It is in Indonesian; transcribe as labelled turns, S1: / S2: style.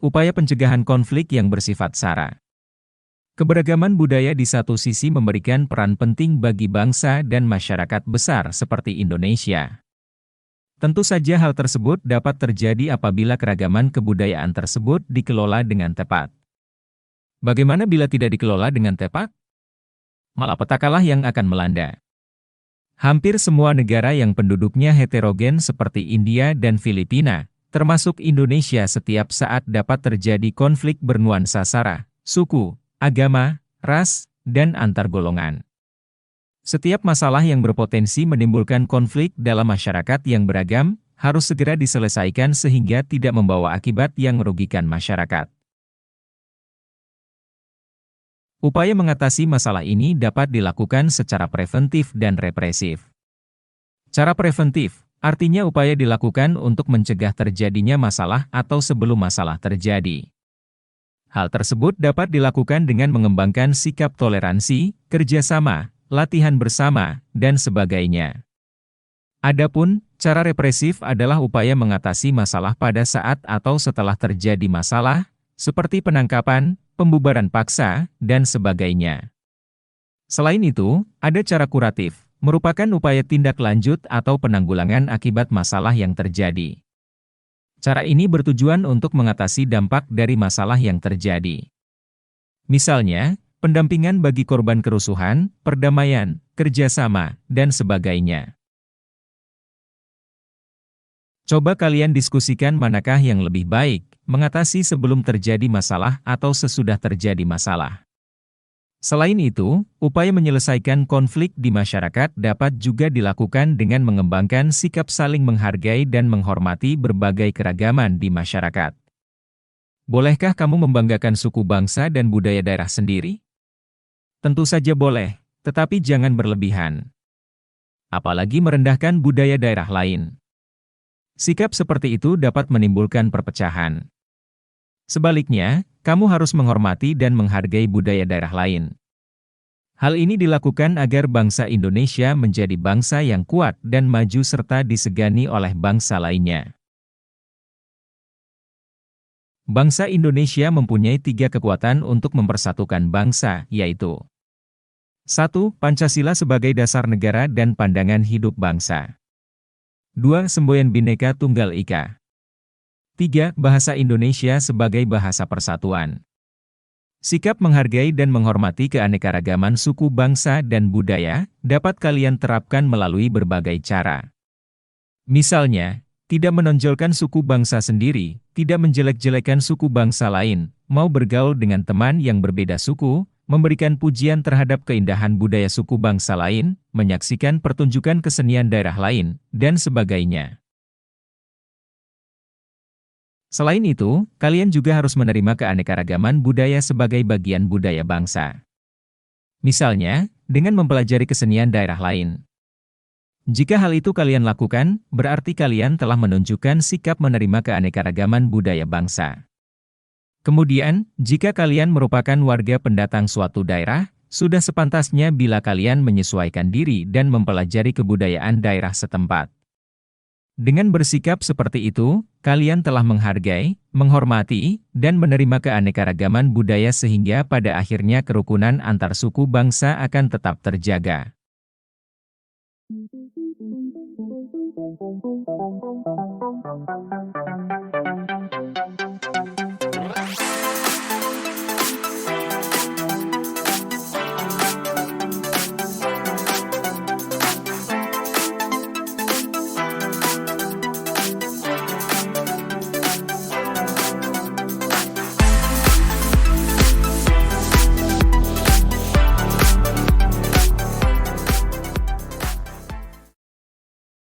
S1: Upaya pencegahan konflik yang bersifat SARA. Keberagaman budaya di satu sisi memberikan peran penting bagi bangsa dan masyarakat besar seperti Indonesia. Tentu saja hal tersebut dapat terjadi apabila keragaman kebudayaan tersebut dikelola dengan tepat. Bagaimana bila tidak dikelola dengan tepat? Malapetakalah yang akan melanda. Hampir semua negara yang penduduknya heterogen seperti India dan Filipina, termasuk Indonesia, setiap saat dapat terjadi konflik bernuansa SARA, suku, agama, ras, dan antar golongan. Setiap masalah yang berpotensi menimbulkan konflik dalam masyarakat yang beragam, harus segera diselesaikan sehingga tidak membawa akibat yang merugikan masyarakat. Upaya mengatasi masalah ini dapat dilakukan secara preventif dan represif. Cara preventif, artinya upaya dilakukan untuk mencegah terjadinya masalah atau sebelum masalah terjadi. Hal tersebut dapat dilakukan dengan mengembangkan sikap toleransi, kerjasama, latihan bersama, dan sebagainya. Adapun, cara represif adalah upaya mengatasi masalah pada saat atau setelah terjadi masalah, seperti penangkapan, pembubaran paksa, dan sebagainya. Selain itu, ada cara kuratif, merupakan upaya tindak lanjut atau penanggulangan akibat masalah yang terjadi. Cara ini bertujuan untuk mengatasi dampak dari masalah yang terjadi. Misalnya, pendampingan bagi korban kerusuhan, perdamaian, kerjasama, dan sebagainya. Coba kalian diskusikan manakah yang lebih baik, mengatasi sebelum terjadi masalah atau sesudah terjadi masalah. Selain itu, upaya menyelesaikan konflik di masyarakat dapat juga dilakukan dengan mengembangkan sikap saling menghargai dan menghormati berbagai keragaman di masyarakat. Bolehkah kamu membanggakan suku bangsa dan budaya daerah sendiri? Tentu saja boleh, tetapi jangan berlebihan. Apalagi merendahkan budaya daerah lain. Sikap seperti itu dapat menimbulkan perpecahan. Sebaliknya, kamu harus menghormati dan menghargai budaya daerah lain. Hal ini dilakukan agar bangsa Indonesia menjadi bangsa yang kuat dan maju serta disegani oleh bangsa lainnya. Bangsa Indonesia mempunyai 3 kekuatan untuk mempersatukan bangsa, yaitu 1. Pancasila sebagai dasar negara dan pandangan hidup bangsa. 2. Semboyan Bhinneka Tunggal Ika. 3. Bahasa Indonesia sebagai bahasa persatuan. Sikap menghargai dan menghormati keanekaragaman suku bangsa dan budaya dapat kalian terapkan melalui berbagai cara. Misalnya, tidak menonjolkan suku bangsa sendiri, tidak menjelek-jelekan suku bangsa lain, mau bergaul dengan teman yang berbeda suku, memberikan pujian terhadap keindahan budaya suku bangsa lain, menyaksikan pertunjukan kesenian daerah lain, dan sebagainya. Selain itu, kalian juga harus menerima keanekaragaman budaya sebagai bagian budaya bangsa. Misalnya, dengan mempelajari kesenian daerah lain. Jika hal itu kalian lakukan, berarti kalian telah menunjukkan sikap menerima keanekaragaman budaya bangsa. Kemudian, jika kalian merupakan warga pendatang suatu daerah, sudah sepantasnya bila kalian menyesuaikan diri dan mempelajari kebudayaan daerah setempat. Dengan bersikap seperti itu, kalian telah menghargai, menghormati, dan menerima keanekaragaman budaya sehingga pada akhirnya kerukunan antar suku bangsa akan tetap terjaga.